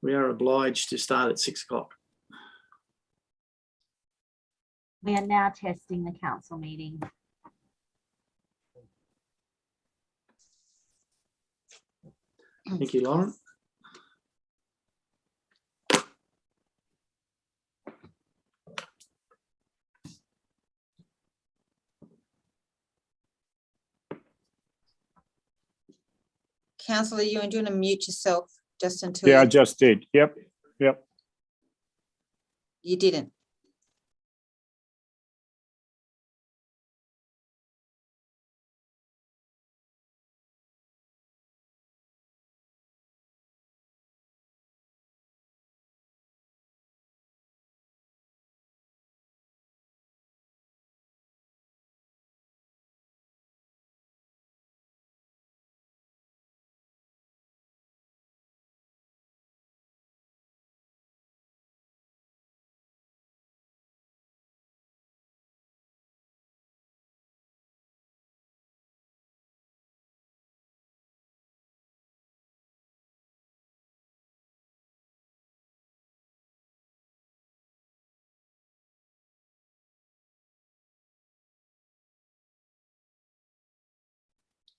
We are obliged to start at 6 o'clock. We are now testing the council meeting. Thank you, Lauren. Councillor, you are doing to mute yourself just until Yeah, I just did. Yep. you didn't.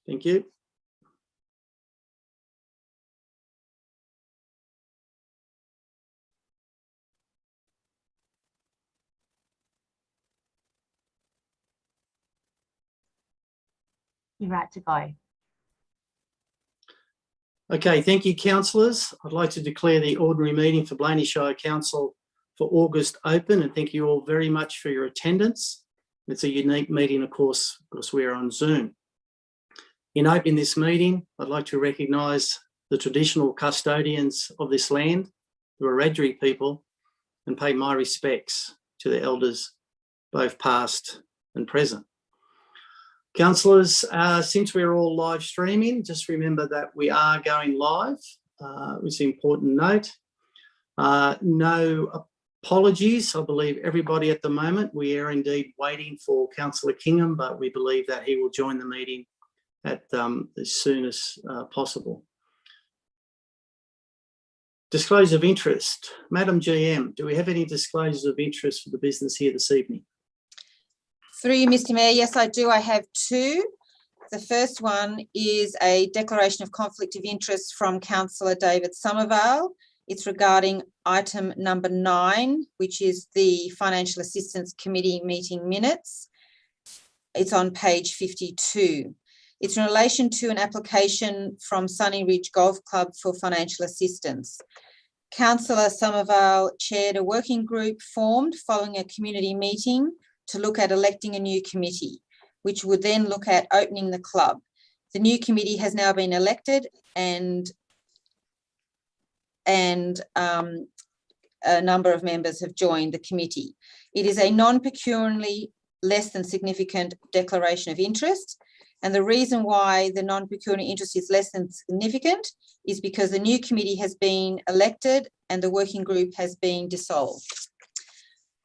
Thank you. You're right to go. Okay, thank you, councillors. I'd like to declare the ordinary meeting for Blaney Shire Council for August open, and thank you all very much for your attendance. It's a unique meeting, of course, because we're on Zoom. In opening this meeting, I'd like to recognise the traditional custodians of this land, the Wiradjuri people, and pay my respects to the elders, both past and present. Councillors, since we're all live streaming, just remember that we are going live. It's an important note. No apologies. I believe everybody at the moment, we are indeed waiting for Councillor Kingham, but we believe that he will join the meeting at as soon as possible. Disclosure of interest. Madam GM, do we have any disclosures of interest for the business here this evening? Through you, Mr. Mayor, yes, I do. I have two. The first one is a declaration of conflict of interest from Councillor David Somervale. It's regarding item number 9, which is the Financial Assistance Committee meeting minutes. It's on page 52. It's in relation to an application from Sunny Ridge Golf Club for financial assistance. Councillor Somervale chaired a working group formed following a community meeting to look at electing a new committee, which would then look at opening the club. The new committee has now been elected and a number of members have joined the committee. It is a non-pecuniary, less than significant declaration of interest. And the reason why the non-pecuniary interest is less than significant is because the new committee has been elected and the working group has been dissolved.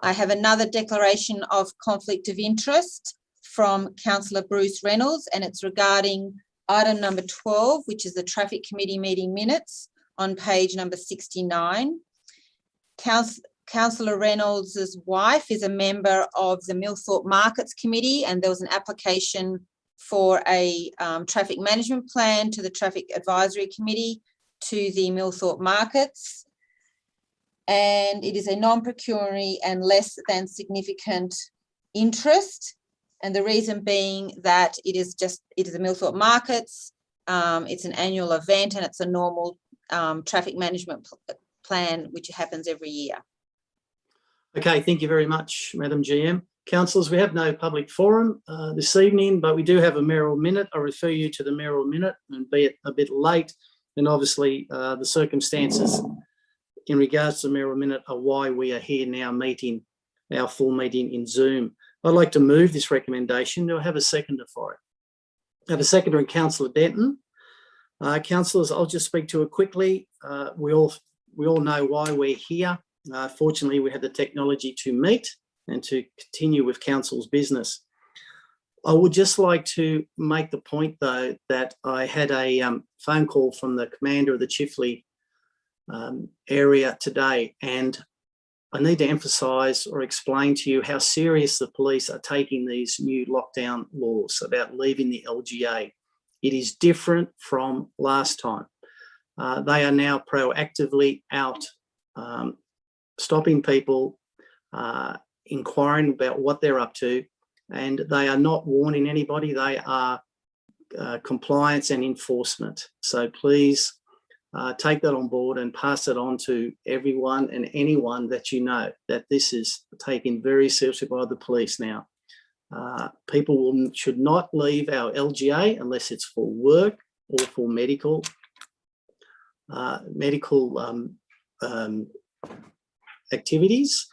I have another declaration of conflict of interest from Councillor Bruce Reynolds, and it's regarding item number 12, which is the Traffic Committee meeting minutes on page number 69. Councillor Reynolds' wife is a member of the Millthorpe Markets Committee, and there was an application for a traffic management plan to the Traffic Advisory Committee to the Millthorpe Markets. And it is a non-pecuniary and less than significant interest. And the reason being that it is a Millthorpe Markets, it's an annual event and it's a normal traffic management plan, which happens every year. Okay, thank you very much, Madam GM. Councillors, we have no public forum this evening, but we do have a mayoral minute. I refer you to the mayoral minute, and be it a bit late, and obviously the circumstances in regards to the mayoral minute are why we are here now meeting our full meeting in Zoom. I'd like to move this recommendation. Do I have a seconder for it? I have a seconder in Councillor Denton. Councillors, I'll just speak to it quickly. We all know why we're here. Fortunately, we have the technology to meet and to continue with council's business. I would just like to make the point, though, that I had a phone call from the commander of the Chifley area today. And I need to emphasise or explain to you how serious the police are taking these new lockdown laws about leaving the LGA. It is different from last time. They are now proactively out stopping people, inquiring about what they're up to, and they are not warning anybody. They are compliance and enforcement. So please take that on board and pass it on to everyone and anyone that you know, that this is taken very seriously by the police now. People should not leave our LGA unless it's for work or for medical activities.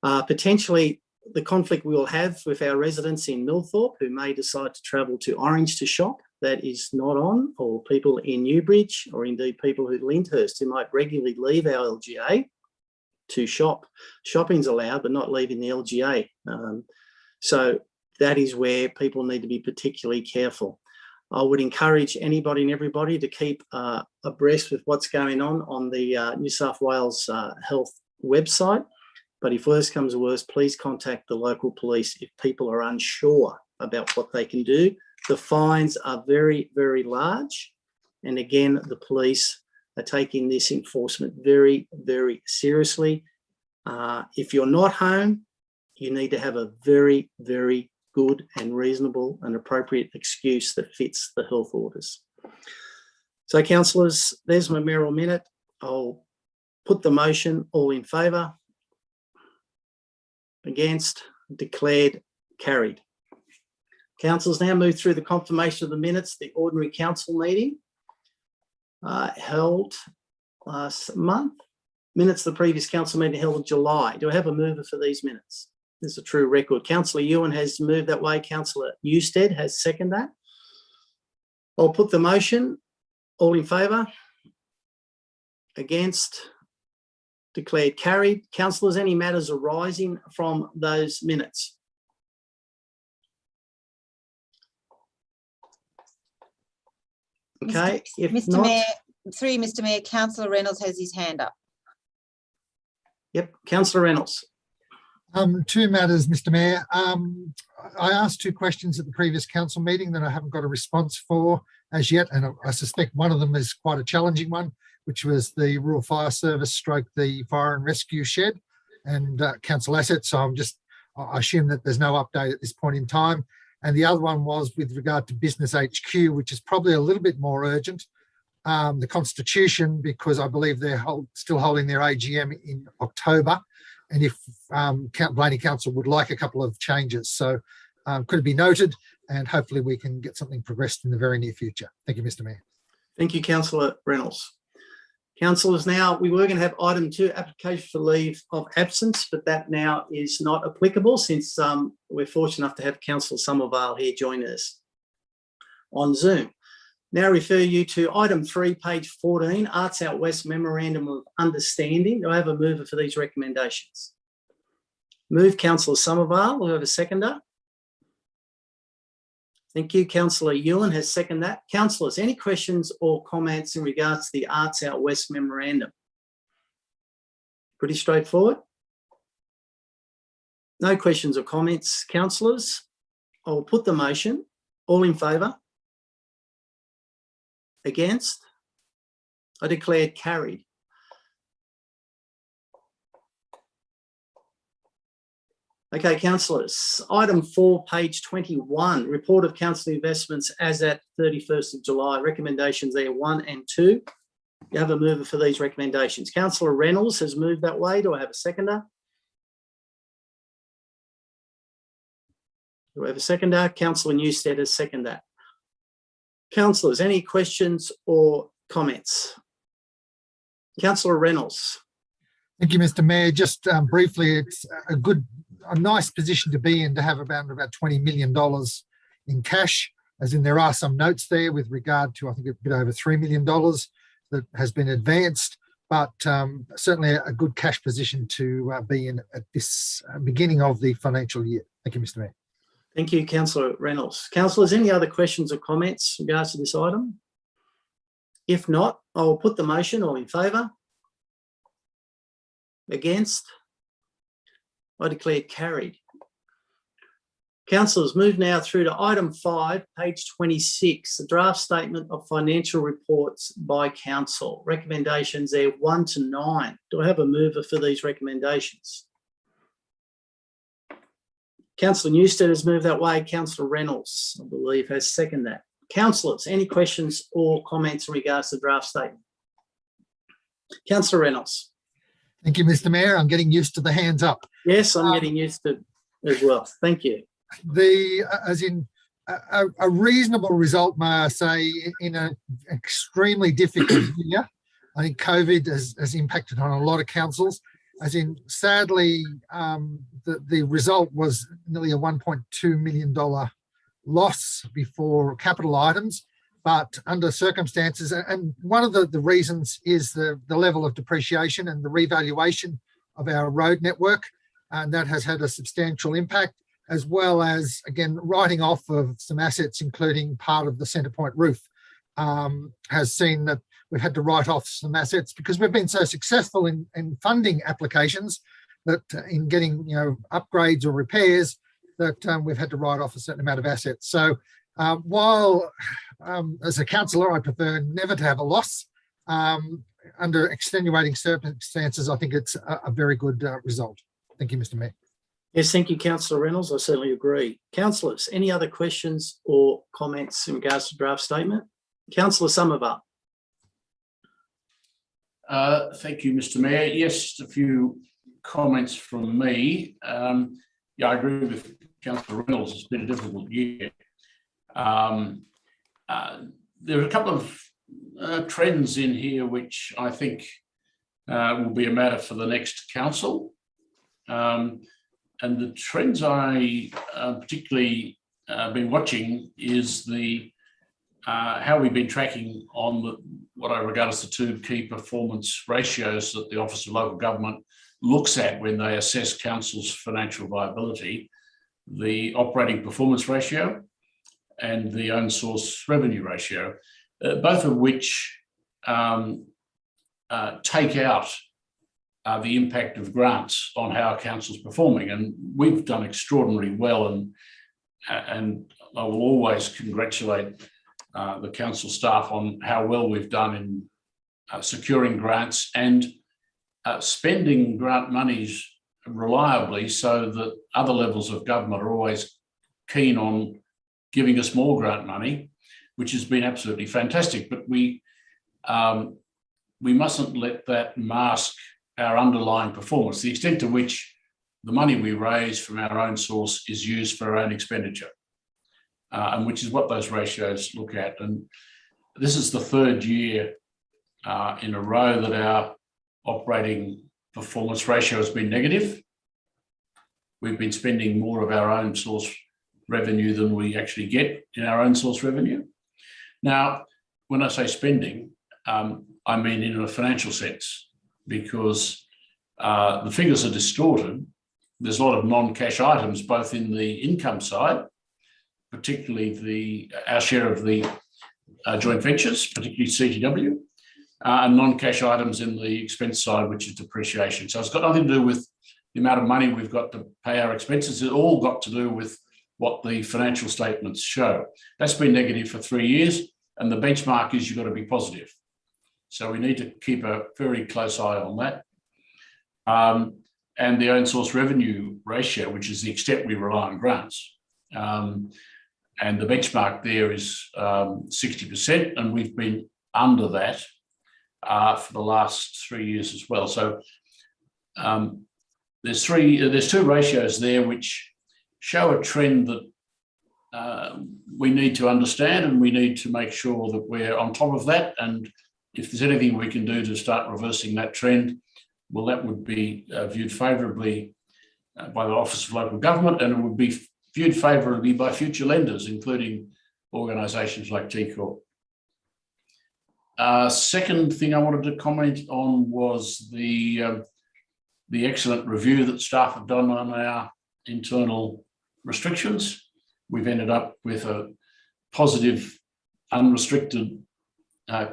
Potentially the conflict we will have with our residents in Millthorpe who may decide to travel to Orange to shop, that is not on, or people in Newbridge, or indeed people who Lyndhurst who might regularly leave our LGA to shop. Shopping's allowed, but not leaving the LGA. So that is where people need to be particularly careful. I would encourage anybody and everybody to keep abreast with what's going on the New South Wales Health website. But if worse comes to worse, please contact the local police if people are unsure about what they can do. The fines are very, very large. And again, the police are taking this enforcement very, very seriously. If you're not home, you need to have a very, very good and reasonable and appropriate excuse that fits the health orders. So councillors, there's my mayoral minute. I'll put the motion. All in favour? Against? Declared carried. Councillors, now move through the confirmation of the minutes, the ordinary council meeting held last month. Minutes of the previous council meeting held in July. Do I have a mover for these minutes? This is a true record. Councillor Ewan has moved that way. Councillor Newstead has seconded that. I'll put the motion. All in favour? Against? Declared carried. Councillors, any matters arising from those minutes? Okay, if Mr. not, Mayor, through Mr. Mayor, Councillor Reynolds has his hand up. yep, Councillor Reynolds. Two matters, Mr. Mayor. I asked two questions at the previous council meeting that I haven't got a response for as yet, and I suspect one of them is quite a challenging one, which was the Rural Fire Service stroke the fire and rescue shed and council assets. So I assume that there's no update at this point in time. And the other one was with regard to Business HQ, which is probably a little bit more urgent. The Constitution, because I believe they're still holding their AGM in October. And if Blaney Council would like a couple of changes. So could it be noted, and hopefully we can get something progressed in the very near future. Thank you, Mr. Mayor. Thank you, Councillor Reynolds. Councillors, now we were going to have item 2, application for leave of absence, but that now is not applicable since we're fortunate enough to have Councillor Somerville here join us on Zoom. Now refer you to item 3, page 14, Arts Out West Memorandum of Understanding. Do I have a mover for these recommendations? Move, Councillor Somerville. Do I have a seconder? Thank you. Councillor Ewan has seconded that. Councillors, any questions or comments in regards to the Arts Out West Memorandum? Pretty straightforward. No questions or comments, councillors. I'll put the motion. All in favour? Against? I declare carried. Okay, councillors. Item 4, page 21, report of council investments as at 31st of July. Recommendations there 1 and 2. You have a mover for these recommendations. Councillor Reynolds has moved that way. Do I have a seconder? Do I have a seconder? Councillor Newstead has seconded that. Councillors, any questions or comments? Councillor Reynolds. Thank you, Mr. Mayor. Just briefly, it's a nice position to be in to have about $20 million in cash, as in there are some notes there with regard to, I think, a bit over $3 million that has been advanced, but certainly a good cash position to be in at this beginning of the financial year. Thank you, Mr. Mayor. Thank you, Councillor Reynolds. Councillors, any other questions or comments in regards to this item? If not, I'll put the motion. All in favour? Against? I declare carried. Councillors, move now through to item 5, page 26, the draft statement of financial reports by council. Recommendations there 1 to 9. Do I have a mover for these recommendations? Councillor Newstead has moved that way. Councillor Reynolds, I believe, has seconded that. Councillors, any questions or comments in regards to the draft statement? Councillor Reynolds. Thank you, Mr. Mayor. I'm getting used to the hands up. Yes, I'm getting used to it as well. Thank you. A reasonable result, may I say, in an extremely difficult year. I think COVID has impacted on a lot of councils. Sadly, the result was nearly a $1.2 million loss before capital items, but under circumstances, and one of the reasons is the level of depreciation and the revaluation of our road network, and that has had a substantial impact, as well as, again, writing off of some assets, including part of the Centrepoint roof, has seen that we've had to write off some assets because we've been so successful in funding applications that in getting, upgrades or repairs, that we've had to write off a certain amount of assets. So while as a councillor, I prefer never to have a loss, under extenuating circumstances, I think it's a very good result. Thank you, Mr. Mayor. Yes, thank you, Councillor Reynolds. I certainly agree. Councillors, any other questions or comments in regards to the draft statement? Councillor Somerville. Thank you, Mr. Mayor. Yes, just a few comments from me. I agree with Councillor Reynolds. It's been a difficult year. There are a couple of trends in here which I think will be a matter for the next council. And the trends I particularly been watching is how we've been tracking on what I regard as the 2 key performance ratios that the Office of Local Government looks at when they assess council's financial viability: the operating performance ratio and the own source revenue ratio, both of which take out the impact of grants on how council's performing. And we've done extraordinarily well, and I will always congratulate the council staff on how well we've done in securing grants and spending grant monies reliably, so that other levels of government are always keen on giving us more grant money, which has been absolutely fantastic. But we mustn't let that mask our underlying performance, the extent to which the money we raise from our own source is used for our own expenditure, and which is what those ratios look at. And this is the 3rd year in a row that our operating performance ratio has been negative. We've been spending more of our own source revenue than we actually get in our own source revenue. Now, when I say spending, I mean in a financial sense, because the figures are distorted. There's a lot of non-cash items, both in the income side, particularly our share of the joint ventures, particularly CTW, and non-cash items in the expense side, which is depreciation. So it's got nothing to do with the amount of money we've got to pay our expenses. It's all got to do with what the financial statements show. That's been negative for 3 years, and the benchmark is you've got to be positive. So we need to keep a very close eye on that. And the own source revenue ratio, which is the extent we rely on grants. And the benchmark there is 60%, and we've been under that for the last 3 years as well. So there's 2 ratios there which show a trend that we need to understand, and we need to make sure that we're on top of that. And if there's anything we can do to start reversing that trend, well, that would be viewed favourably by the Office of Local Government, and it would be viewed favourably by future lenders, including organisations like TCorp. Second thing I wanted to comment on was the excellent review that staff have done on our internal restrictions. We've ended up with a positive unrestricted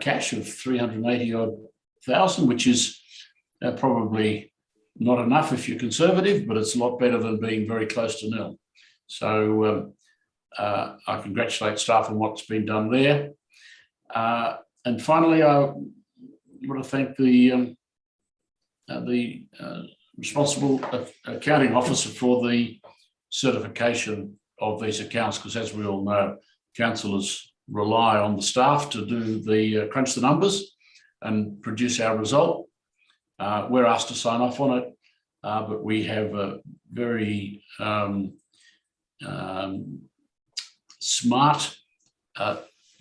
cash of 380,000, which is probably not enough if you're conservative, but it's a lot better than being very close to nil. So I congratulate staff on what's been done there. And finally, I want to thank the responsible accounting officer for the certification of these accounts, because as we all know, councillors rely on the staff to do the crunch the numbers and produce our result. We're asked to sign off on it, but we have a very smart,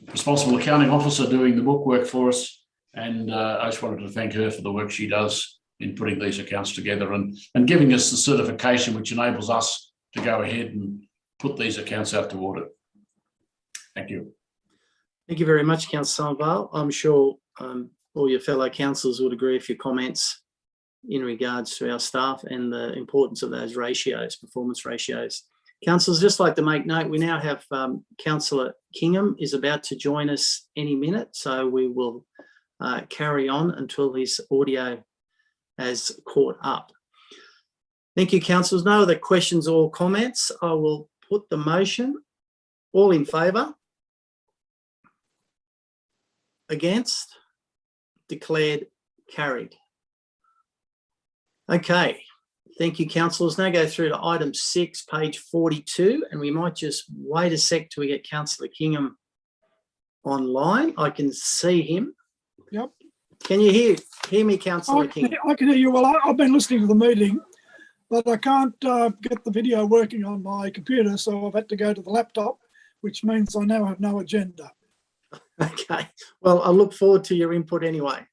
responsible accounting officer doing the bookwork for us. And I just wanted to thank her for the work she does in putting these accounts together and giving us the certification, which enables us to go ahead and put these accounts out to audit. Thank you. Thank you very much, Councillor Somerville. I'm sure all your fellow councillors would agree with your comments in regards to our staff and the importance of those ratios, performance ratios. Councillors, just like to make note, we now have Councillor Kingham is about to join us any minute, so we will carry on until his audio has caught up. Thank you, councillors. No other questions or comments. I will put the motion. All in favour? Against? Declared carried. Okay. Thank you, councillors. Now go through to item 6, page 42, and we might just wait a sec till we get Councillor Kingham online. I can see him. Yep. Can you hear me, Councillor Kingham? I can hear you well. I've been listening to the meeting, but I can't get the video working on my computer, so I've had to go to the laptop, which means I now have no agenda. Okay. Well, I look forward to your input anyway.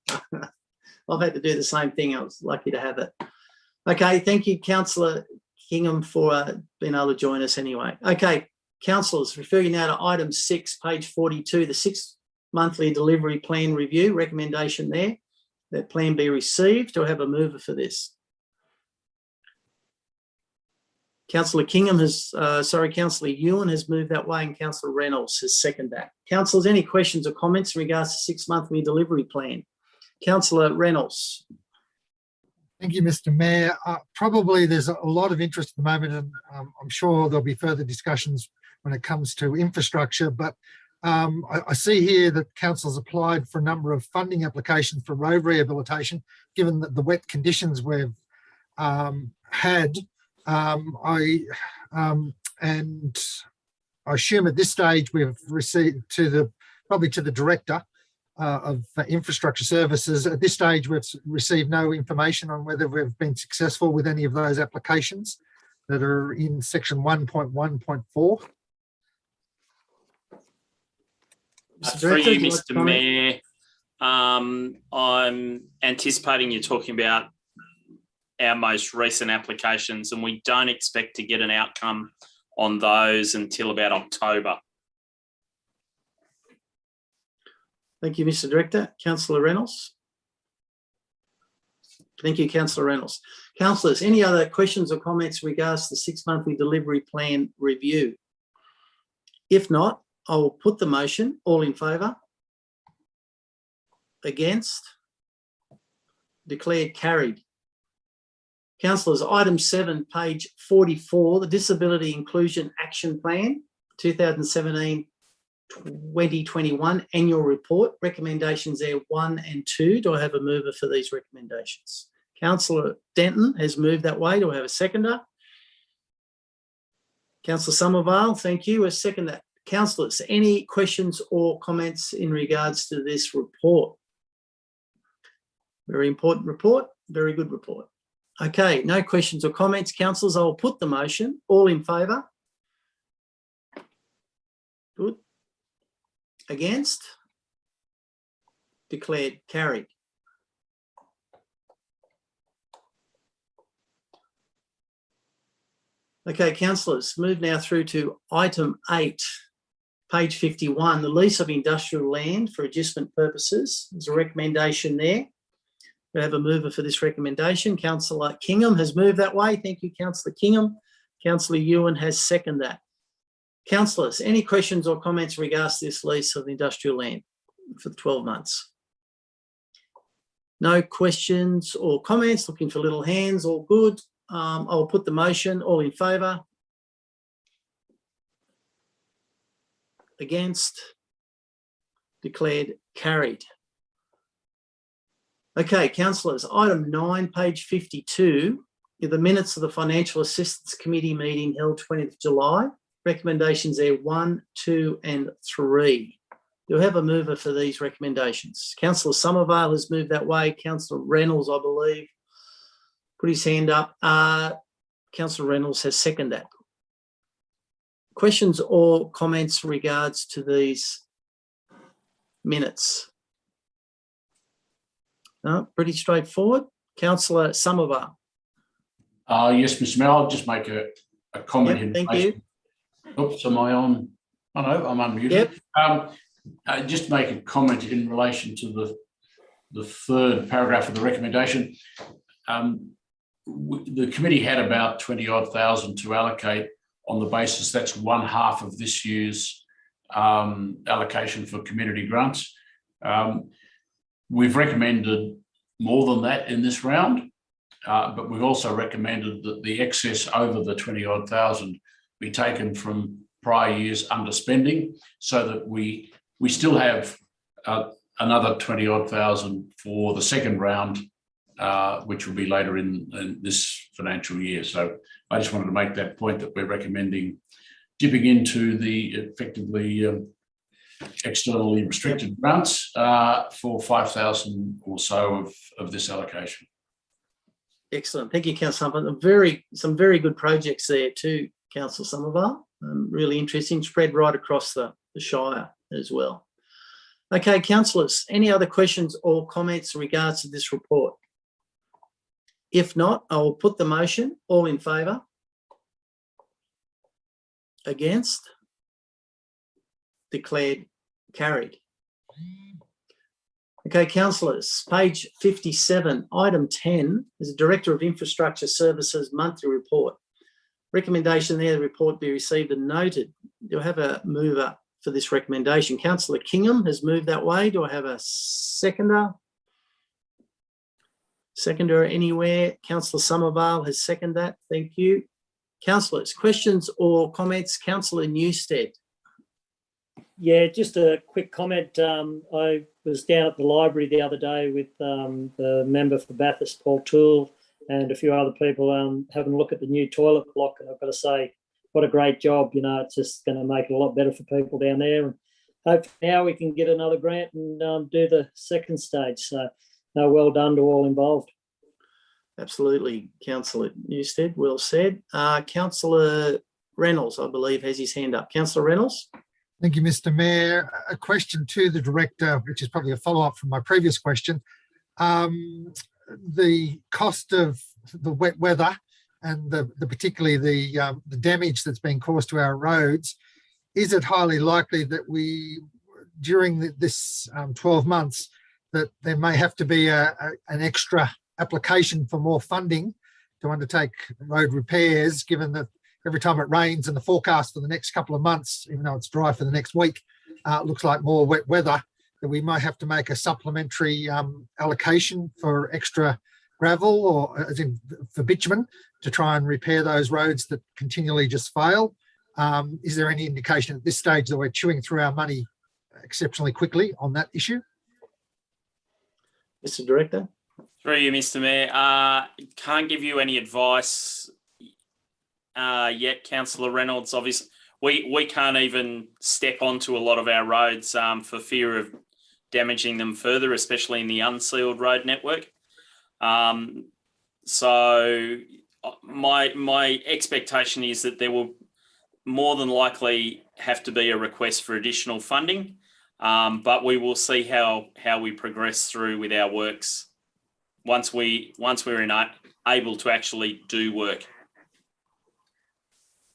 I've had to do the same thing. I was lucky to have it. Okay. Thank you, Councillor Kingham, for being able to join us anyway. Okay. Councillors, refer you now to item 6, page 42, the 6th monthly delivery plan review. Recommendation there, that plan be received. Do I have a mover for this? Councillor Kingham has, Councillor Ewan has moved that way, and Councillor Reynolds has seconded that. Councillors, any questions or comments in regards to 6th monthly delivery plan? Councillor Reynolds. Thank you, Mr. Mayor. Probably there's a lot of interest at the moment, and I'm sure there'll be further discussions when it comes to infrastructure, but I see here that council's applied for a number of funding applications for road rehabilitation, given that the wet conditions we've had. And I assume at this stage we've received probably to the director of infrastructure services. At this stage, we've received no information on whether we've been successful with any of those applications that are in section 1.1.4. Through you, Mr. Mayor, I'm anticipating you're talking about our most recent applications, and we don't expect to get an outcome on those until about October. Thank you, Mr. Director. Councillor Reynolds. Thank you, Councillor Reynolds. Councillors, any other questions or comments in regards to the 6 monthly delivery plan review? If not, I will put the motion. All in favour? Against? Declared carried. Councillors, item 7, page 44, the Disability Inclusion Action Plan 2017-2021 annual report. Recommendations there 1 and 2. Do I have a mover for these recommendations? Councillor Denton has moved that way. Do I have a seconder? Councillor Somerville, thank you. A seconder. Councillors, any questions or comments in regards to this report? Very important report. Very good report. Okay, no questions or comments. Councillors, I will put the motion. All in favour? Good. Against? Declared carried. Okay, councillors, move now through to item 8, page 51, the lease of industrial land for adjustment purposes. There's a recommendation there. We have a mover for this recommendation. Councillor Kingham has moved that way. Thank you, Councillor Kingham. Councillor Ewan has seconded that. Councillors, any questions or comments in regards to this lease of industrial land for 12 months? No questions or comments? Looking for little hands. All good. I'll put the motion. All in favour? Against? Declared carried. Okay, councillors, item 9, page 52, are the minutes of the Financial Assistance Committee meeting held 20th July. Recommendations there 1, 2 and 3. Do I have a mover for these recommendations? Councillor Somervale has moved that way. Councillor Reynolds, I believe, put his hand up. Councillor Reynolds has seconded that. Questions or comments regards to these minutes? No, pretty straightforward. Councillor Somervale. Yes, Mr. Mayor, I'll just make a comment. Yep, thank you. Oops, am I on? Oh no, I'm unmuted. Yep. Just make a comment in relation to the third paragraph of the recommendation. The committee had about 20-odd thousand to allocate on the basis that's 1/2 of this year's allocation for community grants. We've recommended more than that in this round, but we've also recommended that the excess over the 20-odd thousand be taken from prior years underspending, so that we still have another 20-odd thousand for the second round, which will be later in this financial year. So I just wanted to make that point, that we're recommending dipping into the effectively externally restricted grants for 5,000 or so of this allocation. Excellent. Thank you, Councillor. Some very good projects there too, Councillor Somervale. Really interesting, spread right across the Shire as well. Okay, councillors, any other questions or comments in regards to this report? If not, I will put the motion. All in favour? Against? Declared carried. Okay, councillors, page 57, item 10 is the Director of Infrastructure Services monthly report. Recommendation there, the report be received and noted. Do I have a mover for this recommendation? Councillor Kingham has moved that way. Do I have a seconder? Seconder anywhere? Councillor Somervale has seconded that. Thank you. Councillors, questions or comments? Councillor Newstead. Yeah, just a quick comment. I was down at the library the other day with the member for Bathurst, Paul Toole, and a few other people having a look at the new toilet block. And I've got to say, what a great job. You know, it's just going to make it a lot better for people down there. And hopefully now we can get another grant and do the second stage. So, no, well done to all involved. Absolutely, Councillor Newstead, well said. Councillor Reynolds, I believe, has his hand up. Councillor Reynolds. Thank you, Mr. Mayor. A question to the Director, which is probably a follow-up from my previous question. The cost of the wet weather and particularly the damage that's been caused to our roads, is it highly likely that during this 12 months, that there may have to be an extra application for more funding to undertake road repairs, given that every time it rains and the forecast for the next couple of months, even though it's dry for the next week, looks like more wet weather, that we might have to make a supplementary allocation for extra gravel, or as in for bitumen, to try and repair those roads that continually just fail. Is there any indication at this stage that we're chewing through our money exceptionally quickly on that issue? Mr. Director. Through you, Mr. Mayor. Can't give you any advice yet, Councillor Reynolds. Obviously, we can't even step onto a lot of our roads for fear of damaging them further, especially in the unsealed road network. So my expectation is that there will more than likely have to be a request for additional funding, but we will see how we progress through with our works once we're able to actually do work.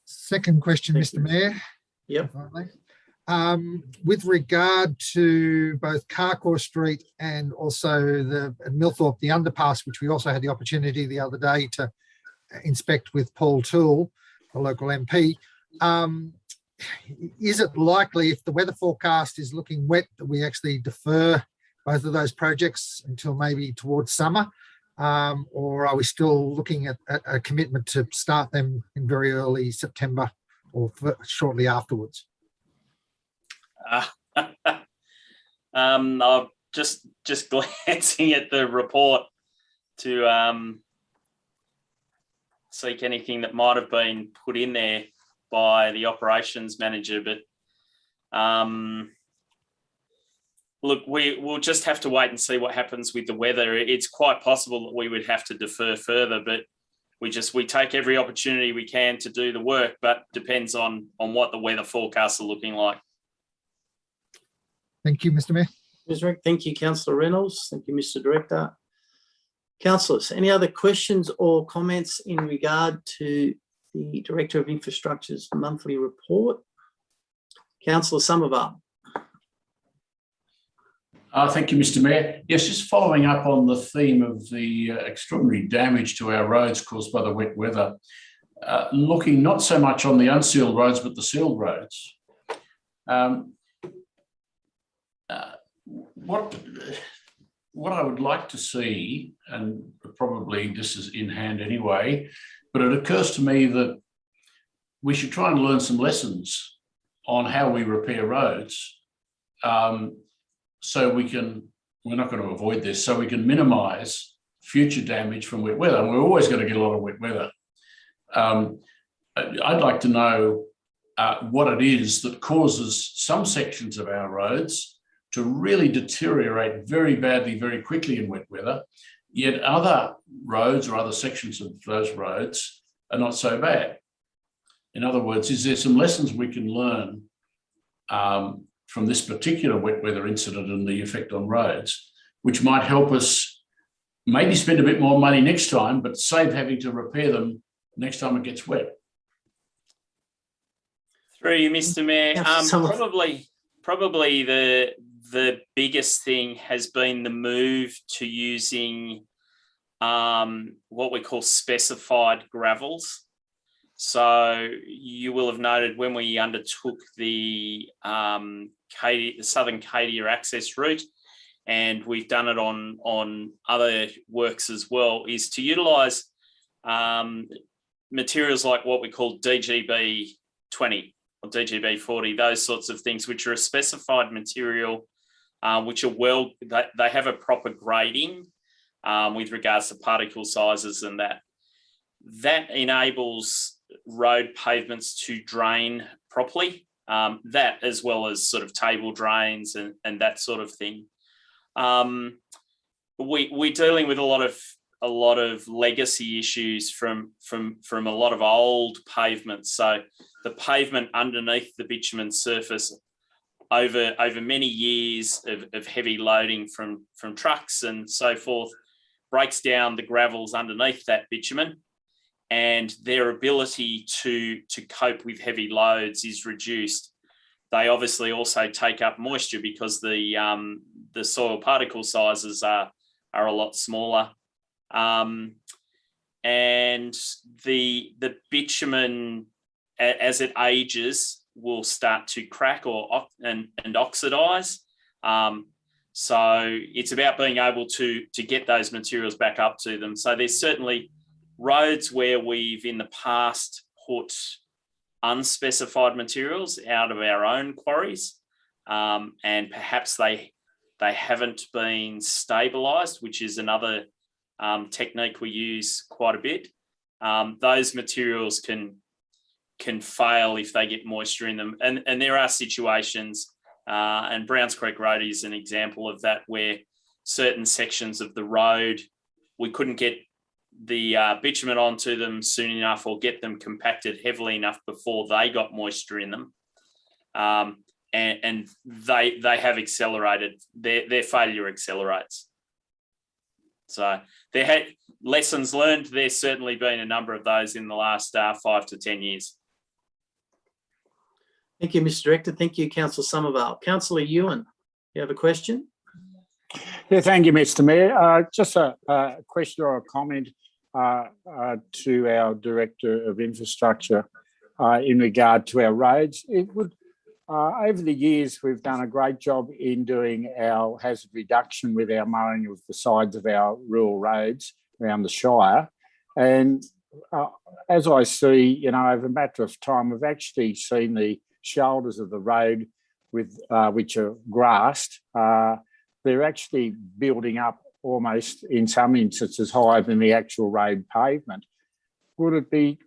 Second question, Thank Mr. you. Mayor. Yep. With regard to both Carcoar Street and also at Millthorpe, the underpass, which we also had the opportunity the other day to inspect with Paul Toole, the local MP, is it likely, if the weather forecast is looking wet, that we actually defer both of those projects until maybe towards summer? Or are we still looking at a commitment to start them in very early September or shortly afterwards? I'm just glancing at the report to seek anything that might have been put in there by the operations manager, but look, we'll just have to wait and see what happens with the weather. It's quite possible that we would have to defer further, but we take every opportunity we can to do the work, but depends on what the weather forecasts are looking like. Thank you, Mr. Mayor. Thank you, Councillor Reynolds. Thank you, Mr. Director. Councillors, any other questions or comments in regard to the Director of Infrastructure's monthly report? Councillor Somerville. Thank you, Mr. Mayor. Yes, just following up on the theme of the extraordinary damage to our roads caused by the wet weather, looking not so much on the unsealed roads, but the sealed roads. What I would like to see, and probably this is in hand anyway, but it occurs to me that we should try and learn some lessons on how we repair roads. So we're not going to avoid this, so we can minimise future damage from wet weather. And we're always going to get a lot of wet weather. I'd like to know what it is that causes some sections of our roads to really deteriorate very badly, very quickly in wet weather, yet other roads or other sections of those roads are not so bad. In other words, is there some lessons we can learn from this particular wet weather incident and the effect on roads, which might help us maybe spend a bit more money next time, but save having to repair them next time it gets wet? Through you, Mr. Mayor, Yeah, probably the biggest thing has been the move to using what we call specified gravels. So you will have noted when we undertook the Southern Cadia access route, and we've done it on other works as well, is to utilise materials like what we call DGB 20 or DGB 40, those sorts of things, which are a specified material, which are they have a proper grading with regards to particle sizes, and that enables road pavements to drain properly, that as well as sort of table drains and that sort of thing. We're dealing with a lot of legacy issues from a lot of old pavements. So the pavement underneath the bitumen surface over many years of heavy loading from trucks and so forth breaks down the gravels underneath that bitumen, and their ability to cope with heavy loads is reduced. They obviously also take up moisture because the soil particle sizes are a lot smaller. And the bitumen, as it ages, will start to crack and oxidize. So it's about being able to get those materials back up to them. So there's certainly roads where we've in the past put unspecified materials out of our own quarries, and perhaps they haven't been stabilized, which is another technique we use quite a bit. Those materials can fail if they get moisture in them, and there are situations, and Browns Creek Road is an example of that, where certain sections of the road we couldn't get the bitumen onto them soon enough or get them compacted heavily enough before they got moisture in them, and they have accelerated. Their failure accelerates. So there had lessons learned. There's certainly been a number of those in the last 5 to 10 years. Thank you, Mr. Director. Thank you, Councillor Somerville. Councillor Ewan, you have a question? Yeah, thank you, Mr. Mayor. Just a question or a comment to our Director of Infrastructure in regard to our roads. over the years, we've done a great job in doing our hazard reduction with our mowing of the sides of our rural roads around the Shire. And as I see, you know, over a matter of time, we've actually seen the shoulders of the road with which are grassed. They're actually building up almost, in some instances, higher than the actual road pavement. Would it be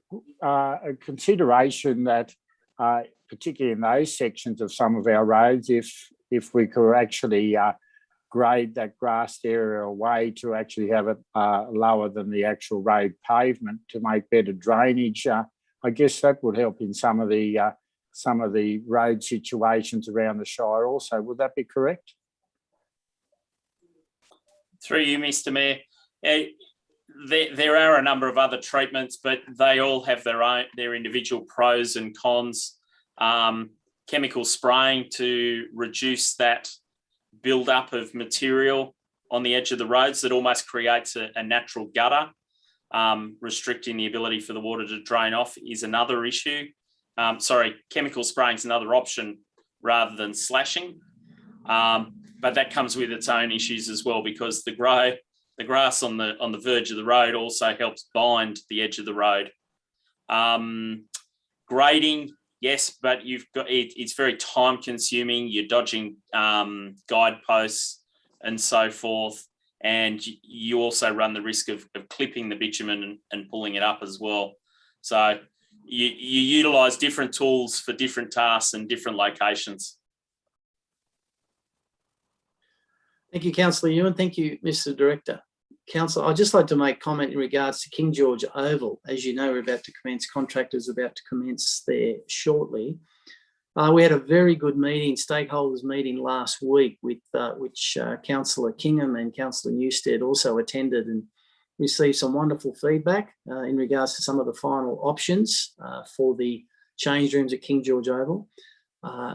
a consideration that, particularly in those sections of some of our roads, if we could actually grade that grassed area away to actually have it lower than the actual road pavement to make better drainage? I guess that would help in some of the road situations around the Shire also. Would that be correct? Through you, Mr. Mayor. There are a number of other treatments, but they all have their individual pros and cons. Chemical spraying to reduce that build-up of material on the edge of the roads that almost creates a natural gutter, restricting the ability for the water to drain off is another issue. Chemical spraying is another option rather than slashing. But that comes with its own issues as well, because the grass on the verge of the road also helps bind the edge of the road. Grading, yes, but it's very time consuming. You're dodging guideposts and so forth. And you also run the risk of clipping the bitumen and pulling it up as well. So you utilise different tools for different tasks and different locations. Thank you, Councillor Ewan. Thank you, Mr. Director. Councillor, I'd just like to make comment in regards to King George Oval. As you know, we're about to commence, contractors are about to commence there shortly. We had a very good meeting, stakeholders meeting last week, with which Councillor Kingham and Councillor Newstead also attended, and received some wonderful feedback in regards to some of the final options for the change rooms at King George Oval.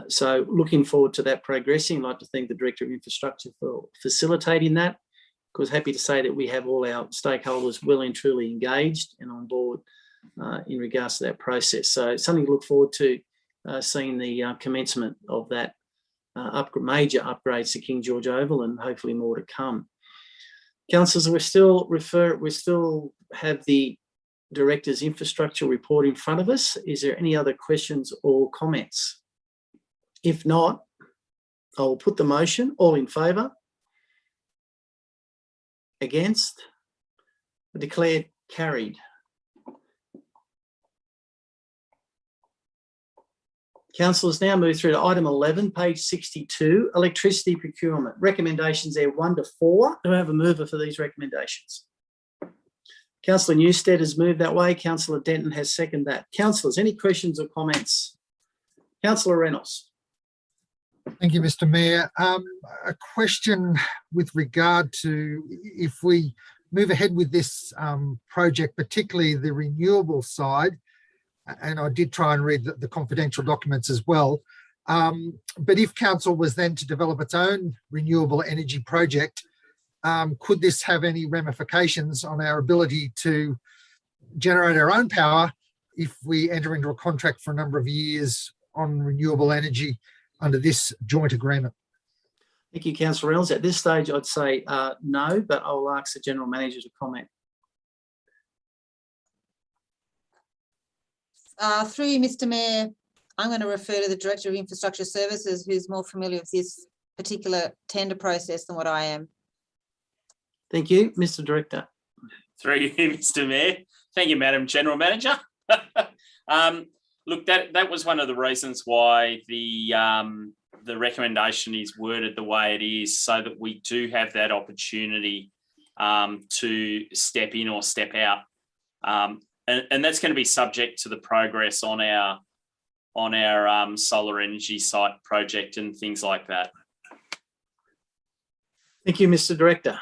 So looking forward to that progressing. I'd like to thank the Director of Infrastructure for facilitating that. Of course, happy to say that we have all our stakeholders well and truly engaged and on board in regards to that process. So something to look forward to, seeing the commencement of that major upgrades to King George Oval, and hopefully more to come. Councillors, we still have the Director's Infrastructure report in front of us. Is there any other questions or comments? If not, I will put the motion. All in favour? Against? Declared carried. Councillors, now move through to item 11, page 62, electricity procurement. Recommendations there 1 to 4. Do I have a mover for these recommendations? Councillor Newstead has moved that way. Councillor Denton has seconded that. Councillors, any questions or comments? Councillor Reynolds. Thank you, Mr. Mayor. A question with regard to if we move ahead with this project, particularly the renewable side, and I did try and read the confidential documents as well, but if council was then to develop its own renewable energy project, could this have any ramifications on our ability to generate our own power if we enter into a contract for a number of years on renewable energy under this joint agreement? Thank you, Councillor Reynolds. At this stage, I'd say no, but I'll ask the General Manager to comment. Through you, Mr. Mayor, I'm going to refer to the Director of Infrastructure Services, who's more familiar with this particular tender process than what I am. Thank you, Mr. Director. Through you, Mr. Mayor. Thank you, Madam General Manager. Look, that was one of the reasons why the recommendation is worded the way it is, so that we do have that opportunity to step in or step out. And that's going to be subject to the progress on our solar energy site project and things like that. Thank you, Mr. Director.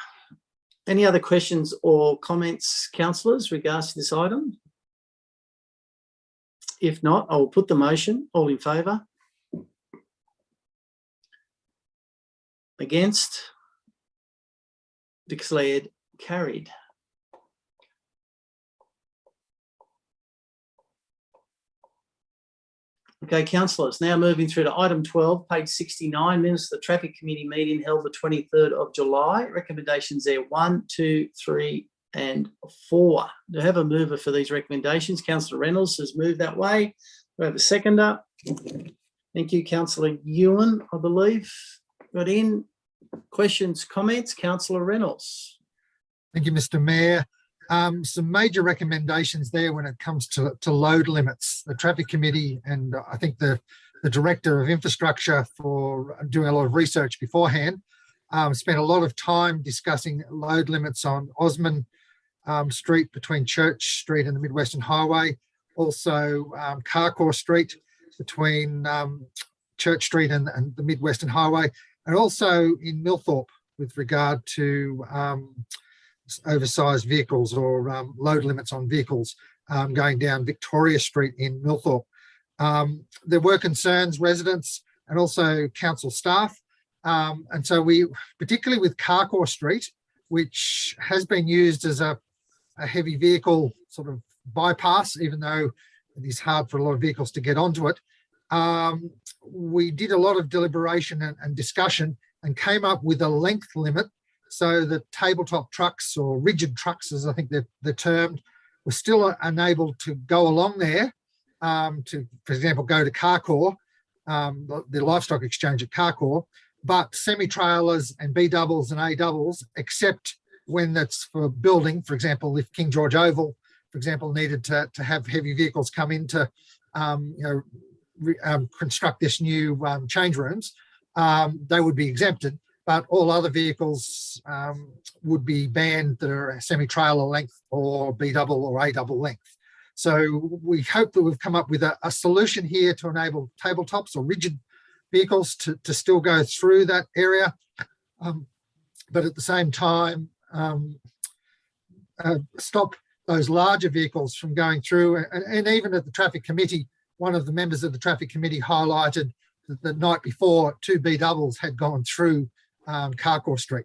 Any other questions or comments, councillors, regards to this item? If not, I will put the motion. All in favour? Against? Declared carried. Okay, councillors, now moving through to item 12, page 69, minutes of the Traffic Committee meeting held the 23rd of July. Recommendations there 1, 2, 3 and 4. Do I have a mover for these recommendations? Councillor Reynolds has moved that way. Do I have a seconder? Thank you, Councillor Ewan, I believe. Got in. Questions, comments? Councillor Reynolds. Thank you, Mr. Mayor. Some major recommendations there when it comes to load limits. The Traffic Committee and I think the Director of Infrastructure, for doing a lot of research beforehand, spent a lot of time discussing load limits on Osman Street between Church Street and the Mid-Western Highway. Also Carcoar Street between Church Street and the Mid-Western Highway. And also in Millthorpe with regard to oversized vehicles or load limits on vehicles going down Victoria Street in Millthorpe. There were concerns, residents and also council staff. And so we, particularly with Carcoar Street, which has been used as a heavy vehicle sort of bypass, even though it is hard for a lot of vehicles to get onto it. We did a lot of deliberation and discussion and came up with a length limit so that tabletop trucks or rigid trucks, as I think they're termed, were still enabled to go along there to, for example, go to Carcoar, the livestock exchange at Carcoar, but semi-trailers and B-doubles and A-doubles, except when that's for building. For example, if King George Oval, for example, needed to have heavy vehicles come in to construct this new change rooms, they would be exempted, but all other vehicles would be banned that are semi-trailer length or B-double or A-double length. So we hope that we've come up with a solution here to enable tabletops or rigid vehicles to still go through that area, but at the same time stop those larger vehicles from going through. And even at the Traffic Committee, one of the members of the Traffic Committee highlighted that the night before 2 B-doubles had gone through Carcoar Street.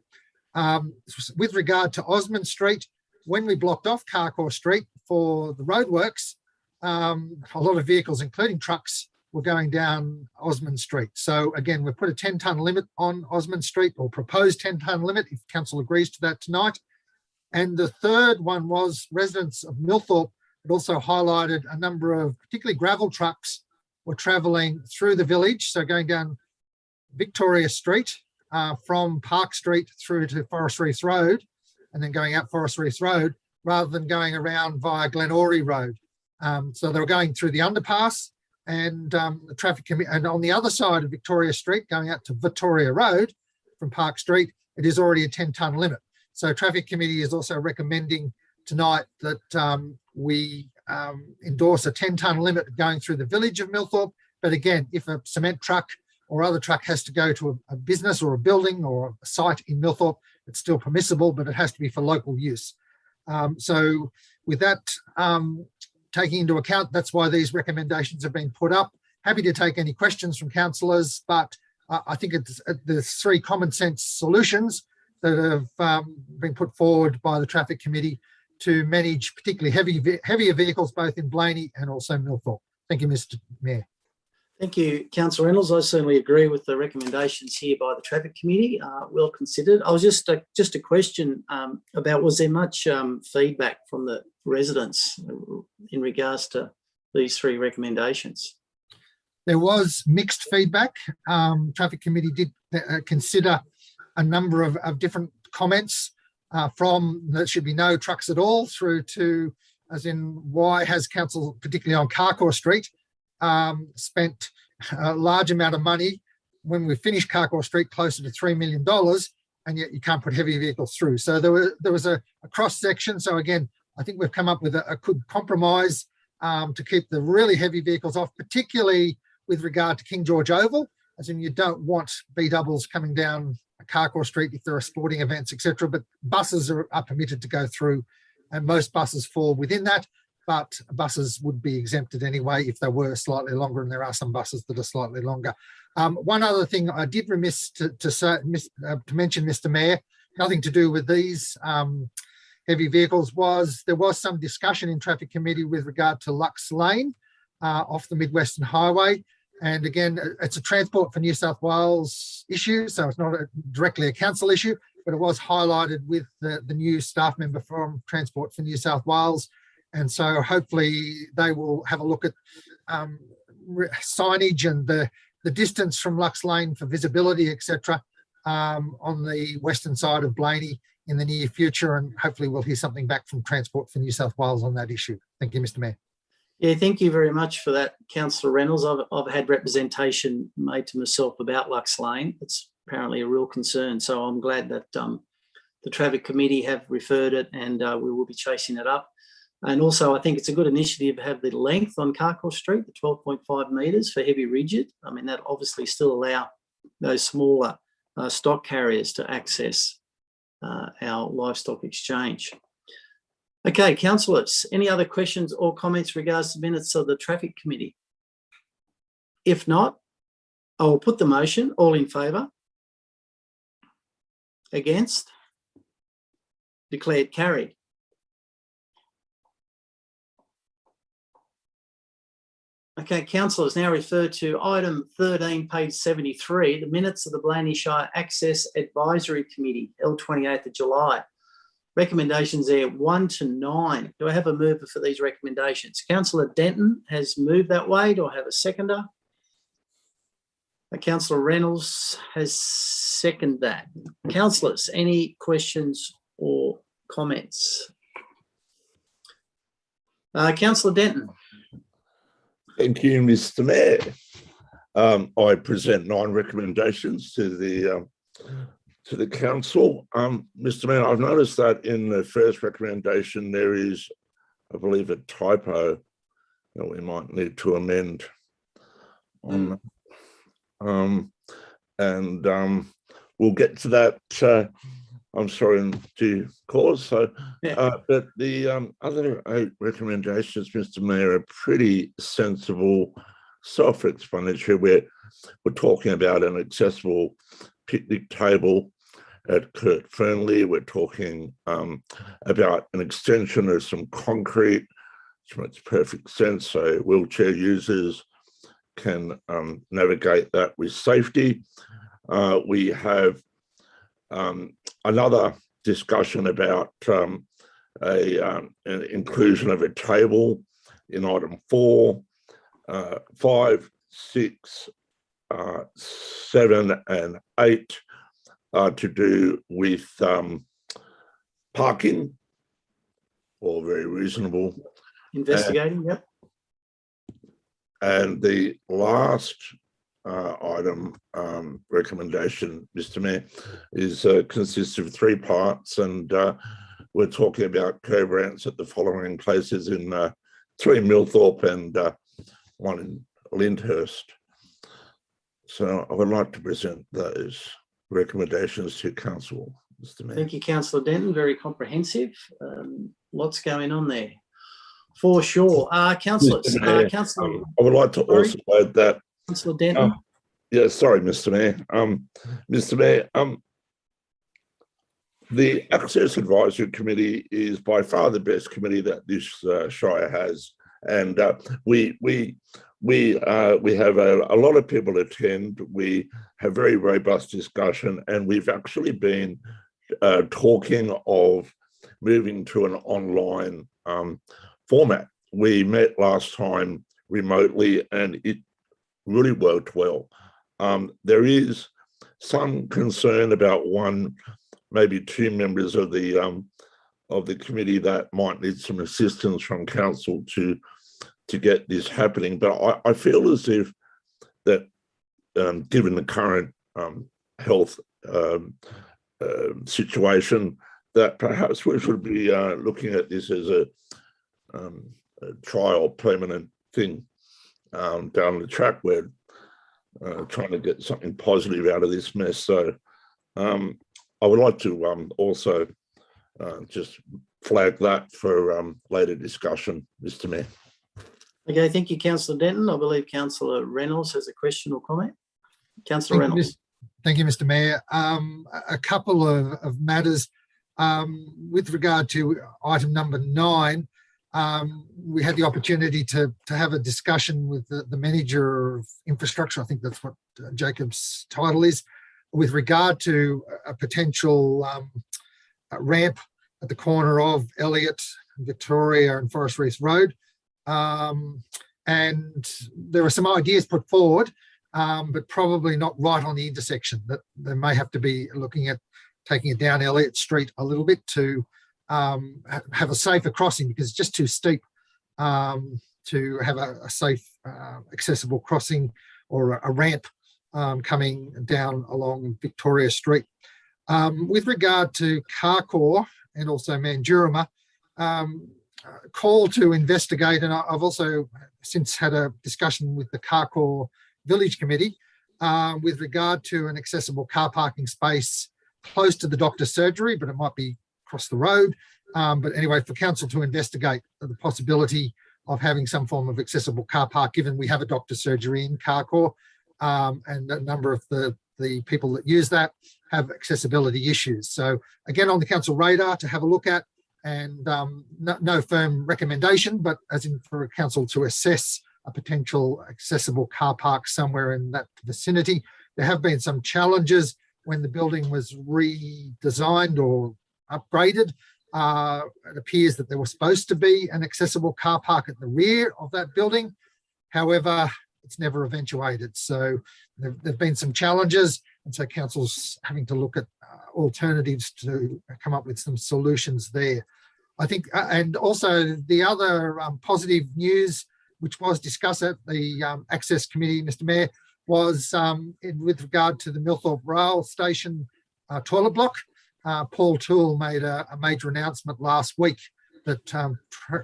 With regard to Osman Street, when we blocked off Carcoar Street for the roadworks, a lot of vehicles, including trucks, were going down Osman Street. So again, we've put a 10-tonne limit on Osman Street, or proposed 10-tonne limit if council agrees to that tonight. And the third one was residents of Millthorpe had also highlighted a number of particularly gravel trucks were travelling through the village. So going down Victoria Street from Park Street through to Forest Reefs Road, and then going out Forest Reefs Road, rather than going around via Glenorrey Road. So they were going through the underpass, and the Traffic Committee, and on the other side of Victoria Street, going out to Victoria Road from Park Street, it is already a 10-tonne limit. So Traffic Committee is also recommending tonight that we endorse a 10-tonne limit going through the village of Millthorpe. But again, if a cement truck or other truck has to go to a business or a building or a site in Millthorpe, it's still permissible, but it has to be for local use. So with that taking into account, that's why these recommendations have been put up. Happy to take any questions from councillors, but I think there's 3 common sense solutions that have been put forward by the Traffic Committee to manage particularly heavier vehicles, both in Blaney and also Millthorpe. Thank you, Mr. Mayor. Thank you, Councillor Reynolds. I certainly agree with the recommendations here by the Traffic Committee. Well considered. I was just a question about, was there much feedback from the residents in regards to these 3 recommendations? There was mixed feedback. Traffic Committee did consider a number of different comments from there should be no trucks at all through to, as in, why has council, particularly on Carcoar Street, spent a large amount of money when we finished Carcoar Street, closer to $3 million, and yet you can't put heavy vehicles through. So there was a cross section. So again, I think we've come up with a good compromise to keep the really heavy vehicles off, particularly with regard to King George Oval, as in you don't want B-doubles coming down Carcoar Street if there are sporting events, etc. But buses are permitted to go through, and most buses fall within that. But buses would be exempted anyway if they were slightly longer, and there are some buses that are slightly longer. One other thing I did remiss to mention, Mr. Mayor, nothing to do with these heavy vehicles, was there was some discussion in Traffic Committee with regard to Lux Lane. off the Mid-Western Highway. And again, it's a Transport for New South Wales issue, so it's not directly a council issue, but it was highlighted with the new staff member from Transport for New South Wales. And so hopefully they will have a look at signage and the distance from Lux Lane for visibility, etc., on the western side of Blaney in the near future. And hopefully we'll hear something back from Transport for New South Wales on that issue. Thank you, Mr. Mayor. Yeah, thank you very much for that, Councillor Reynolds. I've had representation made to myself about Lux Lane. It's apparently a real concern. So I'm glad that the Traffic Committee have referred it, and we will be chasing it up. And also, I think it's a good initiative to have the length on Carcourt Street, the 12.5 metres for heavy rigid. I mean, that obviously still allow those smaller stock carriers to access our livestock exchange. Okay, councillors, any other questions or comments regards to minutes of the Traffic Committee? If not, I will put the motion. All in favour? Against? Declared carried. Okay, councillors, now refer to item 13, page 73, the minutes of the Blaney Shire Access Advisory Committee, held 28th of July. Recommendations there 1 to 9. Do I have a mover for these recommendations? Councillor Denton has moved that way. Do I have a seconder? Councillor Reynolds has seconded that. Councillors, any questions or comments? Councillor Denton. Thank you, Mr. Mayor. I present 9 recommendations to the council. Mr. Mayor, I've noticed that in the first recommendation there is, I believe, a typo that we might need to amend on. We'll get to that. I'm sorry, in due course. So, but the other 8 recommendations, Mr. Mayor, are pretty sensible, self-explanatory. We're talking about an accessible picnic table at Kurt Fernley. We're talking about an extension of some concrete, which makes perfect sense, so wheelchair users can navigate that with safety. We have another discussion about an inclusion of a table in item 4, 5, 6, 7 and 8 to do with parking, all very reasonable. Investigating, yep. And the last item recommendation, Mr. Mayor, is consists of 3 parts, and we're talking about curb ramps at the following places in 3 Millthorpe and 1 in Lyndhurst. So I would like to present those recommendations to council, Mr. Mayor. Thank you, Councillor Denton. Very comprehensive. Lots going on there, for sure. Councillors, Councillor. I would like to also add that. Councillor Denton. Yeah, sorry, Mr. Mayor. Mr. Mayor, the Access Advisory Committee is by far the best committee that this Shire has, and we have a lot of people attend. We have very robust discussion, and we've actually been talking of moving to an online format. We met last time remotely, and it really worked well. There is some concern about 1, maybe 2 members of the committee that might need some assistance from council to get this happening. But I feel as if that, given the current health situation, that perhaps we should be looking at this as a trial permanent thing down the track. We're trying to get something positive out of this mess. So I would like to also just flag that for later discussion, Mr. Mayor. Okay, thank you, Councillor Denton. I believe Councillor Reynolds has a question or comment. Councillor Reynolds. Thank you, Mr. Mayor. A couple of matters with regard to item number 9. We had the opportunity to have a discussion with the manager of infrastructure. I think that's what Jacob's title is, with regard to a potential ramp at the corner of Elliott, Victoria and Forest Reefs Road. And there were some ideas put forward, but probably not right on the intersection, that they may have to be looking at taking it down Elliott Street a little bit to have a safer crossing, because it's just too steep to have a safe, accessible crossing or a ramp coming down along Victoria Street. With regard to Carcoar and also Mandurama, call to investigate, and I've also since had a discussion with the Carcoar Village Committee with regard to an accessible car parking space close to the doctor's surgery, but it might be across the road. But anyway, for council to investigate the possibility of having some form of accessible car park, given we have a doctor's surgery in Carcoar, and a number of the people that use that have accessibility issues. So again, on the council radar to have a look at, and no firm recommendation, but as in for council to assess a potential accessible car park somewhere in that vicinity. There have been some challenges when the building was redesigned or upgraded. It appears that there was supposed to be an accessible car park at the rear of that building. However, it's never eventuated. So there've been some challenges, and so council's having to look at alternatives to come up with some solutions there. I think, and also the other positive news, which was discussed at the Access Committee, Mr. Mayor, was with regard to the Millthorpe Rail Station toilet block. Paul Toole made a major announcement last week that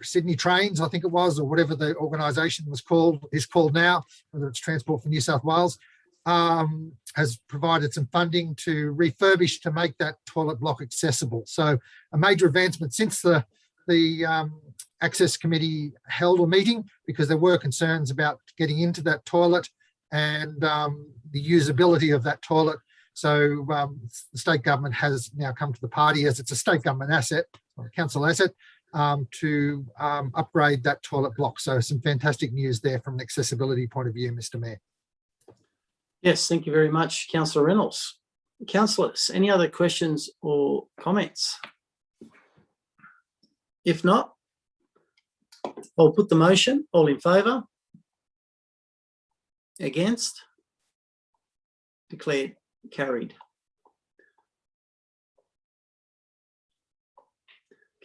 Sydney Trains, I think it was, or whatever the organisation is called now, whether it's Transport for New South Wales, has provided some funding to refurbish to make that toilet block accessible. So a major advancement since the Access Committee held a meeting, because there were concerns about getting into that toilet and the usability of that toilet. So the state government has now come to the party, as it's a state government asset, or a council asset, to upgrade that toilet block. So some fantastic news there from an accessibility point of view, Mr. Mayor. Yes, thank you very much, Councillor Reynolds. Councillors, any other questions or comments? If not, I'll put the motion. All in favour? Against? Declared carried.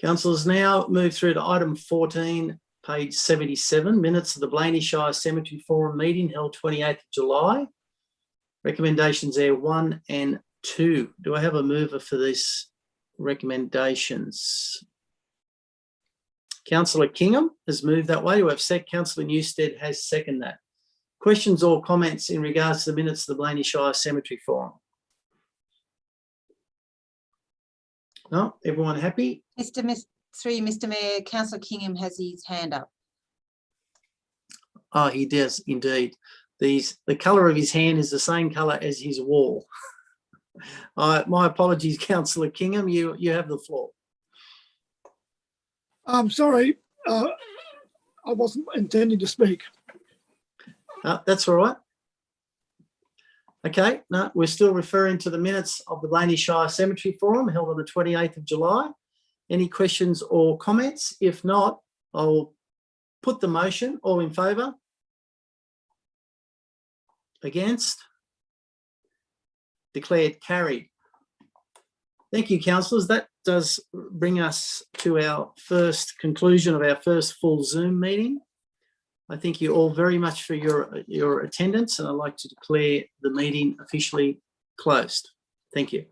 Councillors, now move through to item 14, page 77, minutes of the Blaney Shire Cemetery Forum meeting held 28th of July. Recommendations there 1 and 2. Do I have a mover for these recommendations? Councillor Kingham has moved that way. Do I have second? Councillor Newstead has seconded that. Questions or comments in regards to the minutes of the Blaney Shire Cemetery Forum? No, everyone happy? Mr. Mayor, Councillor Kingham has his hand up. Oh, he does indeed. The colour of his hand is the same colour as his wall. My apologies, Councillor Kingham. You have the floor. I'm sorry, I wasn't intending to speak. That's all right. Okay, no, we're still referring to the minutes of the Blaney Shire Cemetery Forum held on the 28th of July. Any questions or comments? If not, I'll put the motion. All in favour? Against? Declared carried. Thank you, councillors. That does bring us to our first conclusion of our first full Zoom meeting. I thank you all very much for your attendance, and I'd like to declare the meeting officially closed. Thank you.